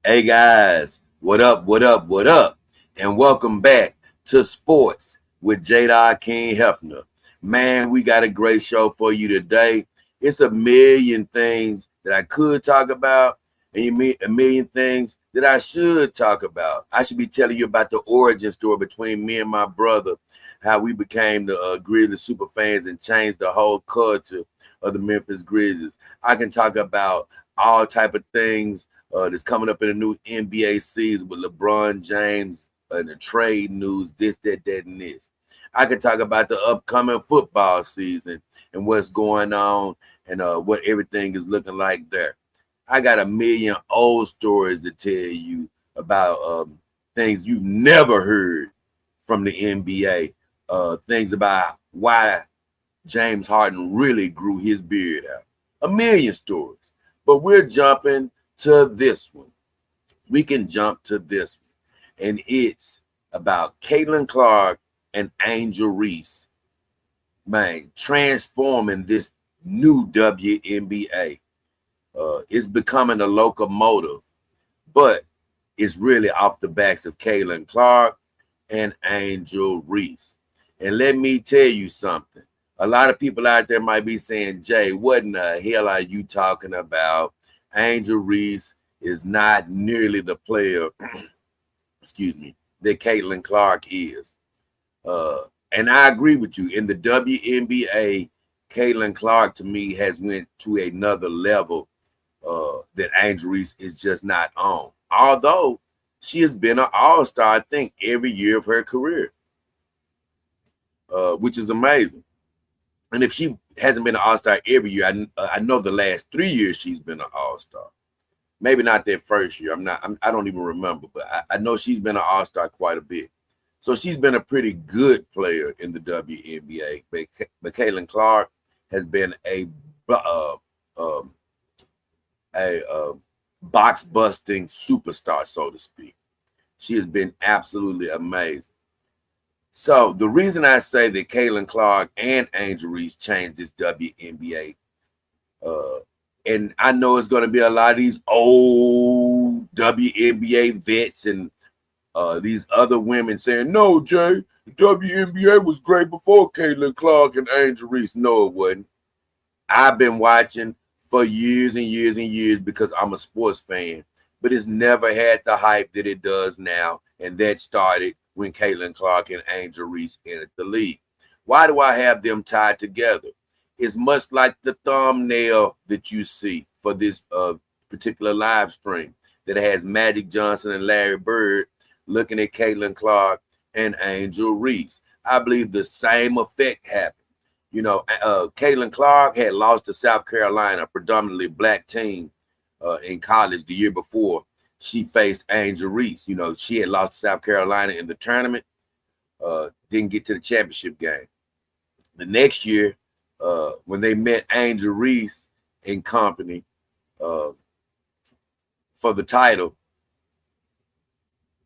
Hey guys, what up, what up, what up? And welcome back to Sports with Jada King Hefner. Man, we got a great show for you today. It's a million things that I could talk about, and you mean a million things that I should talk about. I should be telling you about the origin story between me and my brother, how we became the Grizzlies super fans and changed the whole culture of the Memphis Grizzlies. I can talk about all type of things that's coming up in the new NBA season with LeBron James and the trade news, this, that, and this. I could talk about the upcoming football season and what's going on and what everything is looking like there. I got a million old stories to tell you about things you've never heard from the NBA, things about why James Harden really grew his beard out. A million stories. But we're jumping to this one. We can jump to this one. And it's about Caitlin Clark and Angel Reese, man, transforming this new WNBA. It's becoming a locomotive, but it's really off the backs of Caitlin Clark and Angel Reese. And let me tell you something. A lot of people out there might be saying, Jay, what in the hell are you talking about? Angel Reese is not nearly the player, excuse me, that Caitlin Clark is. And I agree with you. In the WNBA, Caitlin Clark to me has went to another level that Angel Reese is just not on. Although she has been an all-star, I think, every year of her career, which is amazing. And if she hasn't been an all-star every year, I know the last 3 years she's been an all-star. Maybe not that first year. I don't even remember, but I know she's been an all-star quite a bit. So she's been a pretty good player in the WNBA. But Caitlin Clark has been a box-busting superstar, so to speak. She has been absolutely amazing. So the reason I say that Caitlin Clark and Angel Reese changed this WNBA, and I know it's going to be a lot of these old WNBA vets and these other women saying, no, Jay, the WNBA was great before Caitlin Clark and Angel Reese. No, it wasn't. I've been watching for years and years and years because I'm a sports fan, but it's never had the hype that it does now, and that started when Caitlin Clark and Angel Reese entered the league. Why do I have them tied together? It's much like the thumbnail that you see for this particular live stream that has Magic Johnson and Larry Bird looking at Caitlin Clark and Angel Reese. I believe the same effect happened. You know, Caitlin Clark had lost to South Carolina, a predominantly black team in college the year before she faced Angel Reese. You know, she had lost to South Carolina in the tournament, didn't get to the championship game. The next year, when they met Angel Reese and company for the title,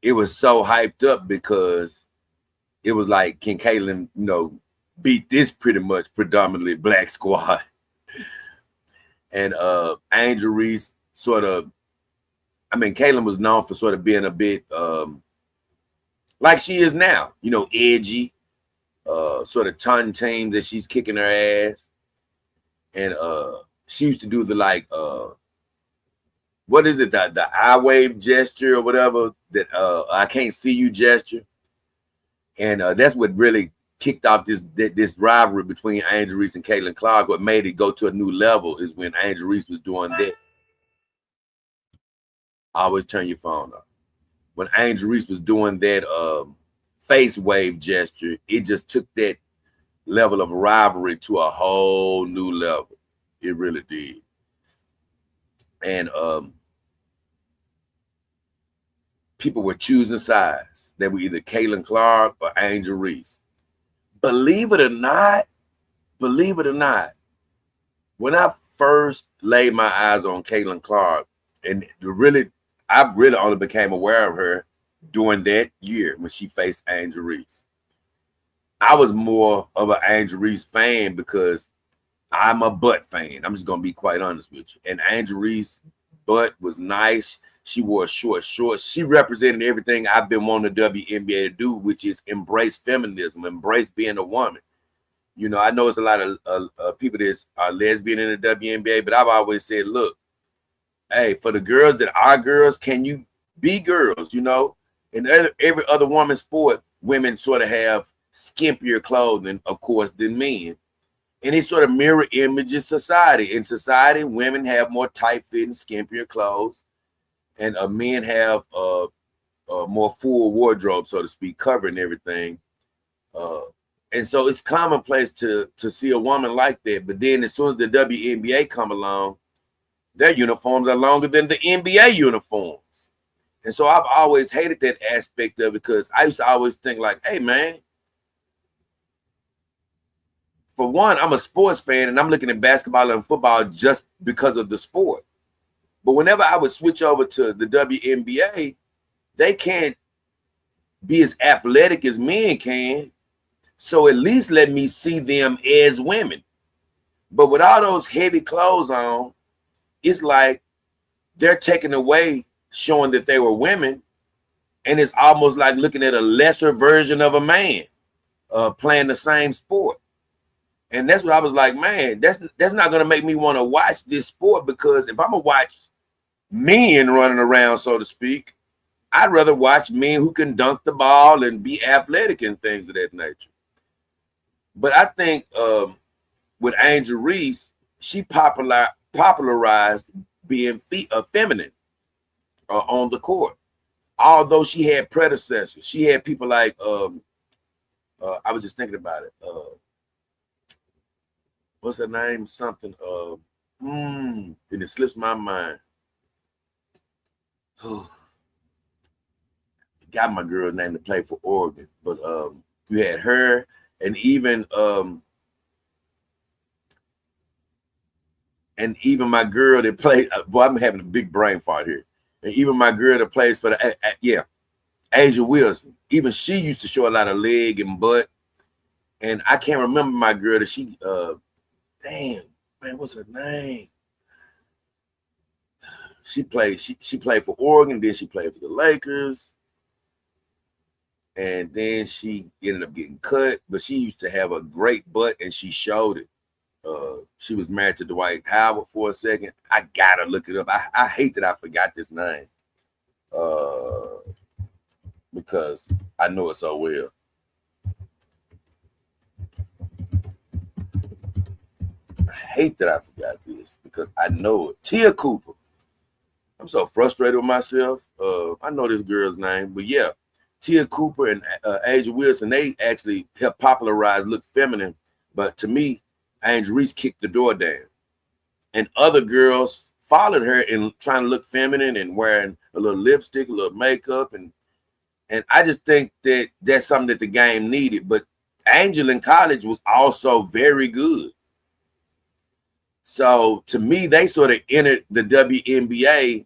it was so hyped up because it was like, can Caitlin, beat this pretty much predominantly black squad? And Angel Reese Caitlin was known for sort of being a bit like she is now, edgy, sort of ton team that she's kicking her ass. And she used to do the what is it, the eye wave gesture or whatever, that I can't see you gesture. And that's what really kicked off this rivalry between Angel Reese and Caitlin Clark. What made it go to a new level is when Angel Reese was doing that. Always turn your phone off. When Angel Reese was doing that face wave gesture, it just took that level of rivalry to a whole new level. It really did. And people were choosing sides. They were either Caitlin Clark or Angel Reese. Believe it or not, when I first laid my eyes on Caitlin Clark, and I really only became aware of her during that year when she faced Angel Reese. I was more of an Angel Reese fan because I'm a butt fan. I'm just going to be quite honest with you. And Angel Reese butt was nice. She wore short shorts. She represented everything I've been wanting the WNBA to do, which is embrace feminism, embrace being a woman. You know, I know it's a lot of people that are lesbian in the WNBA, but I've always said, look, hey, for the girls that are girls, can you be girls? You know, in every other woman's sport, women sort of have skimpier clothing, of course, than men. And it sort of mirror images society. In society, women have more tight-fitting, skimpier clothes, and men have more full wardrobe, so to speak, covering everything. And so it's commonplace to see a woman like that. But then as soon as the WNBA come along, their uniforms are longer than the NBA uniforms. And so I've always hated that aspect of it, because I used to always think like, hey, man, for one, I'm a sports fan and I'm looking at basketball and football just because of the sport. But whenever I would switch over to the WNBA, they can't be as athletic as men can. So at least let me see them as women. But with all those heavy clothes on, it's like they're taking away showing that they were women. And it's almost like looking at a lesser version of a man playing the same sport. And that's what I was like, man, that's not going to make me want to watch this sport, because if I'm going to watch men running around, so to speak, I'd rather watch men who can dunk the ball and be athletic and things of that nature. But I think with Angel Reese, she popularized being feminine on the court. Although she had predecessors, she had people like I was just thinking about it. What's her name? Something. And it slips my mind. Got my girl's name to play for Oregon, but you had her, and even my girl that played. Boy, I'm having a big brain fart here. And even my girl that plays for the Asia Wilson. Even she used to show a lot of leg and butt. And I can't remember my girl that she. Damn, man, what's her name? She played for Oregon, then she played for the Lakers. And then she ended up getting cut, but she used to have a great butt and she showed it. She was married to Dwight Howard for a second. I gotta look it up. I hate that I forgot this name. Because I know it so well. I hate that I forgot this because I know it. Tia Cooper. I'm so frustrated with myself. I know this girl's name, but yeah, Tia Cooper and Asia Wilson, they actually helped popularize look feminine. But to me, Angel Reese kicked the door down. And other girls followed her in trying to look feminine and wearing a little lipstick, a little makeup. And I just think that that's something that the game needed. But Angel in college was also very good. So to me, they sort of entered the WNBA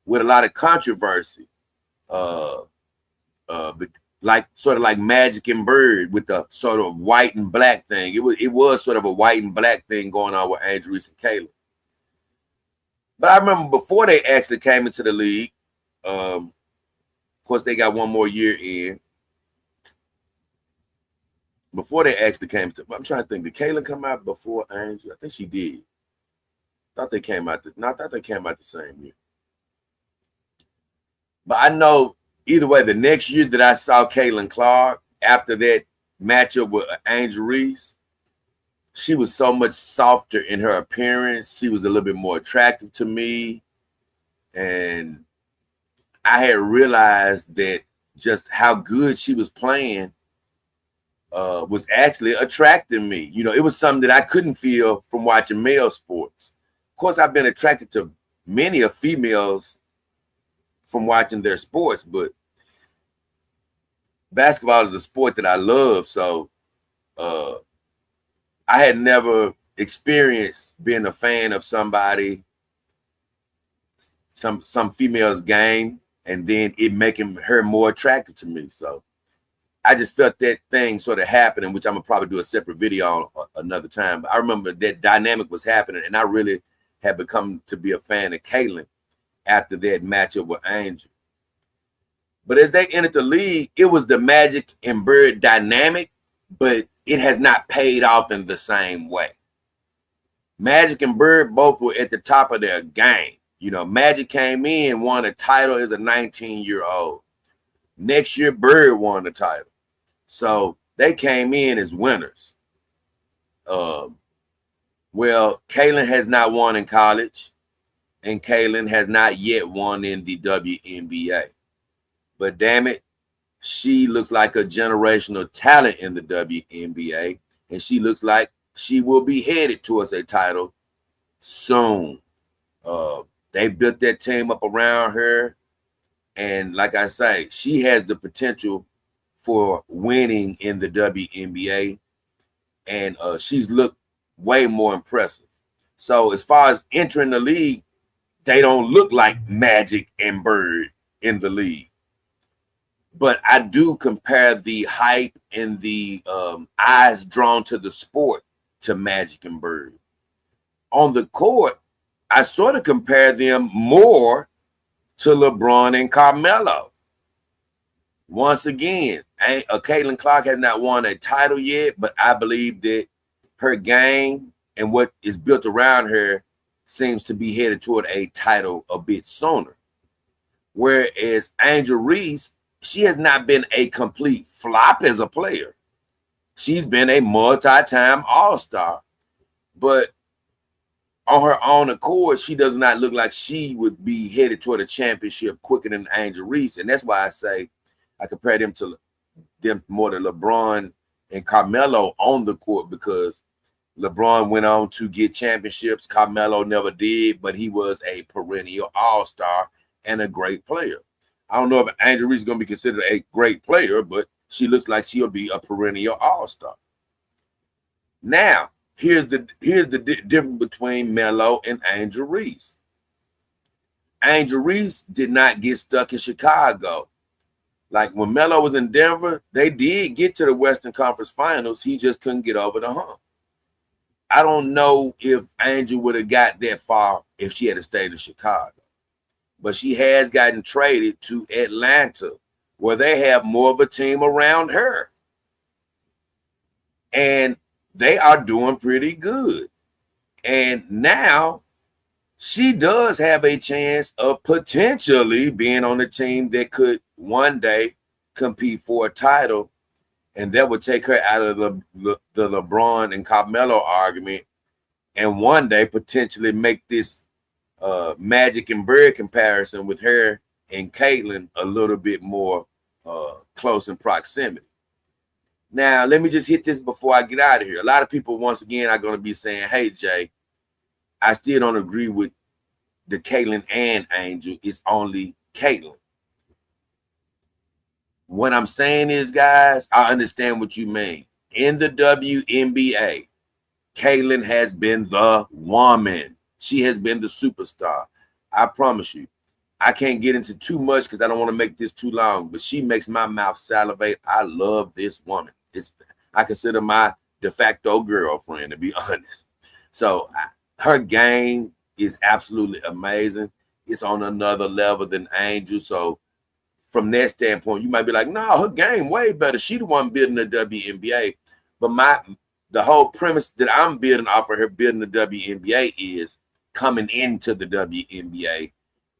with a lot of controversy. Like sort of like Magic and Bird with the sort of white and black thing. It was sort of a white and black thing going on with Angel Reese and Kayla. But I remember before they actually came into the league, of course they got one more year in. Before they actually came to, I'm trying to think, did Kayla come out before Angel? I think she did. I thought they came out the same year. But I know either way, the next year that I saw Caitlin Clark, after that matchup with Angel Reese, she was so much softer in her appearance. She was a little bit more attractive to me. And I had realized that just how good she was playing was actually attracting me. You know, it was something that I couldn't feel from watching male sports. Of course, I've been attracted to many of females from watching their sports, but basketball is a sport that I love. So I had never experienced being a fan of somebody, some female's game, and then it making her more attractive to me. So I just felt that thing sort of happening, which I'm gonna probably do a separate video on another time. But I remember that dynamic was happening, and I really had become to be a fan of Caitlin. after that matchup with Angel. But as they entered the league, it was the Magic and Bird dynamic, but it has not paid off in the same way. Magic and Bird both were at the top of their game. You know, Magic came in, won a title as a 19-year-old. Next year, Bird won the title. So they came in as winners. Well, Kaylin has not won in college, and Kaylin has not yet won in the WNBA. But damn it, she looks like a generational talent in the WNBA, and she looks like she will be headed towards a title soon. They built that team up around her, and like I say, she has the potential for winning in the WNBA, and she's looked way more impressive. So as far as entering the league, they don't look like Magic and Bird in the league. But I do compare the hype and the eyes drawn to the sport to Magic and Bird. On the court, I sort of compare them more to LeBron and Carmelo. Once again, Caitlin Clark has not won a title yet, but I believe that her game and what is built around her seems to be headed toward a title a bit sooner. Whereas Angel Reese, she has not been a complete flop as a player. She's been a multi-time all-star, but on her own accord, she does not look like she would be headed toward a championship quicker than Angel Reese. And that's why I say I compare them more to LeBron and Carmelo on the court, because LeBron went on to get championships. Carmelo never did, but he was a perennial all-star and a great player. I don't know if Angel Reese is going to be considered a great player, but she looks like she'll be a perennial all-star. Now, here's the difference between Melo and Angel Reese. Angel Reese did not get stuck in Chicago. Like when Melo was in Denver, they did get to the Western Conference Finals. He just couldn't get over the hump. I don't know if Angel would have got that far if she had stayed in Chicago. But she has gotten traded to Atlanta, where they have more of a team around her. And they are doing pretty good. And now she does have a chance of potentially being on a team that could one day compete for a title. And that would take her out of the LeBron and Carmelo argument, and one day potentially make this Magic and Bird comparison with her and Caitlin a little bit more close in proximity. Now, let me just hit this before I get out of here. A lot of people, once again, are going to be saying, hey, Jay, I still don't agree with the Caitlin and Angel. It's only Caitlin. What I'm saying is, guys, I understand what you mean. In the WNBA, Caitlin has been the woman. She has been the superstar. I promise you. I can't get into too much because I don't want to make this too long, but she makes my mouth salivate. I love this woman. I consider my de facto girlfriend, to be honest. So her game is absolutely amazing. It's on another level than Angel. So from that standpoint, you might be like, no, her game way better. She the one building the WNBA. But the whole premise that I'm building off of her building the WNBA is coming into the WNBA.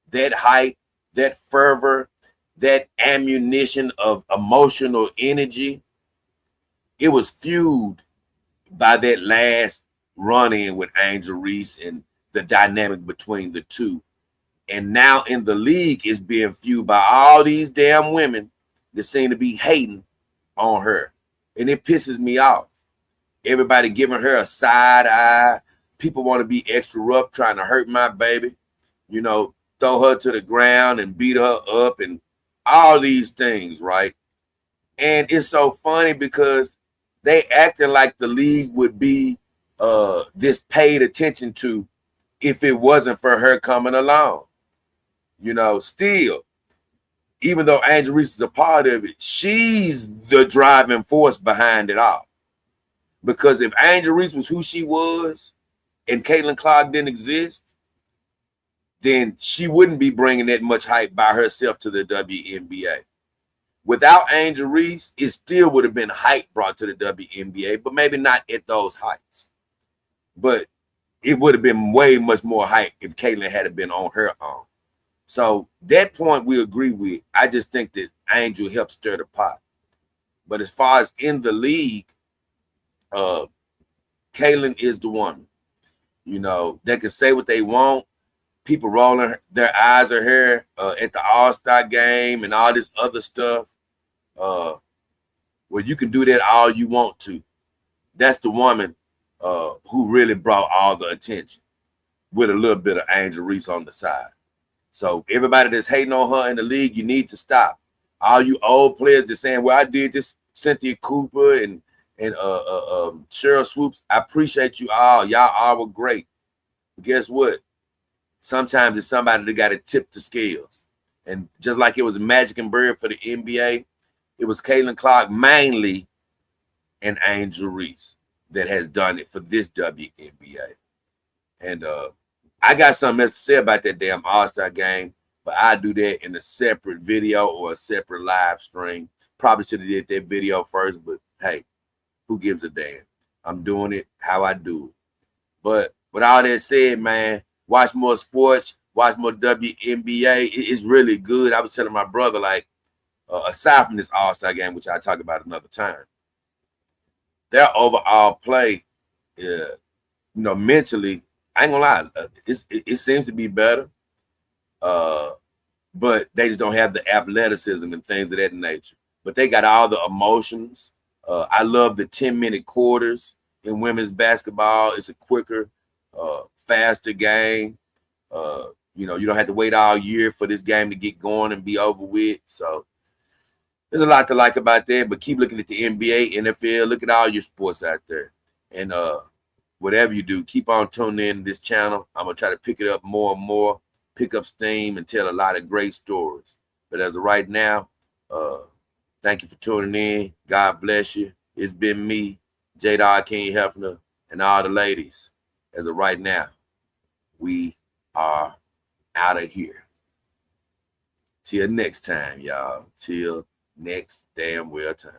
That hype, that fervor, that ammunition of emotional energy, it was fueled by that last run-in with Angel Reese and the dynamic between the two. And now in the league is being fueled by all these damn women that seem to be hating on her. And it pisses me off. Everybody giving her a side eye. People want to be extra rough, trying to hurt my baby. You know, throw her to the ground and beat her up and all these things, right? And it's so funny because they acting like the league would be this paid attention to if it wasn't for her coming along. You know, still, even though Angel Reese is a part of it, she's the driving force behind it all. Because if Angel Reese was who she was and Caitlin Clark didn't exist, then she wouldn't be bringing that much hype by herself to the WNBA. Without Angel Reese, it still would have been hype brought to the WNBA, but maybe not at those heights. But it would have been way much more hype if Caitlin had been on her own. So that point we agree with. I just think that Angel helped stir the pot. But as far as in the league, Caitlin is the woman. You know, they can say what they want. People rolling their eyes at her at the All-Star game and all this other stuff. Well, you can do that all you want to. That's the woman who really brought all the attention with a little bit of Angel Reese on the side. So everybody that's hating on her in the league, you need to stop. All you old players that's saying, well, I did this, Cynthia Cooper and Cheryl Swoops, I appreciate you all. Y'all all were great. But guess what? Sometimes it's somebody that got to tip the scales. And just like it was Magic and Bird for the NBA, it was Caitlin Clark mainly and Angel Reese that has done it for this WNBA. And I got something else to say about that damn All-Star game, but I do that in a separate video or a separate live stream. Probably should have did that video first, but hey, who gives a damn? I'm doing it how I do it. But with all that said, man, watch more sports, watch more WNBA. It's really good. I was telling my brother, like, aside from this All-Star game, which I'll talk about another time, their overall play, mentally, I ain't gonna lie, it seems to be better, but they just don't have the athleticism and things of that nature. But they got all the emotions. I love the 10-minute quarters in women's basketball. It's a quicker, faster game. You don't have to wait all year for this game to get going and be over with. So there's a lot to like about that, but keep looking at the NBA, NFL, look at all your sports out there. And whatever you do, keep on tuning in to this channel. I'm going to try to pick it up more and more, pick up steam, and tell a lot of great stories. But as of right now, thank you for tuning in. God bless you. It's been me, J. King Hefner, and all the ladies. As of right now, we are out of here. Till next time, y'all. Till next damn well time.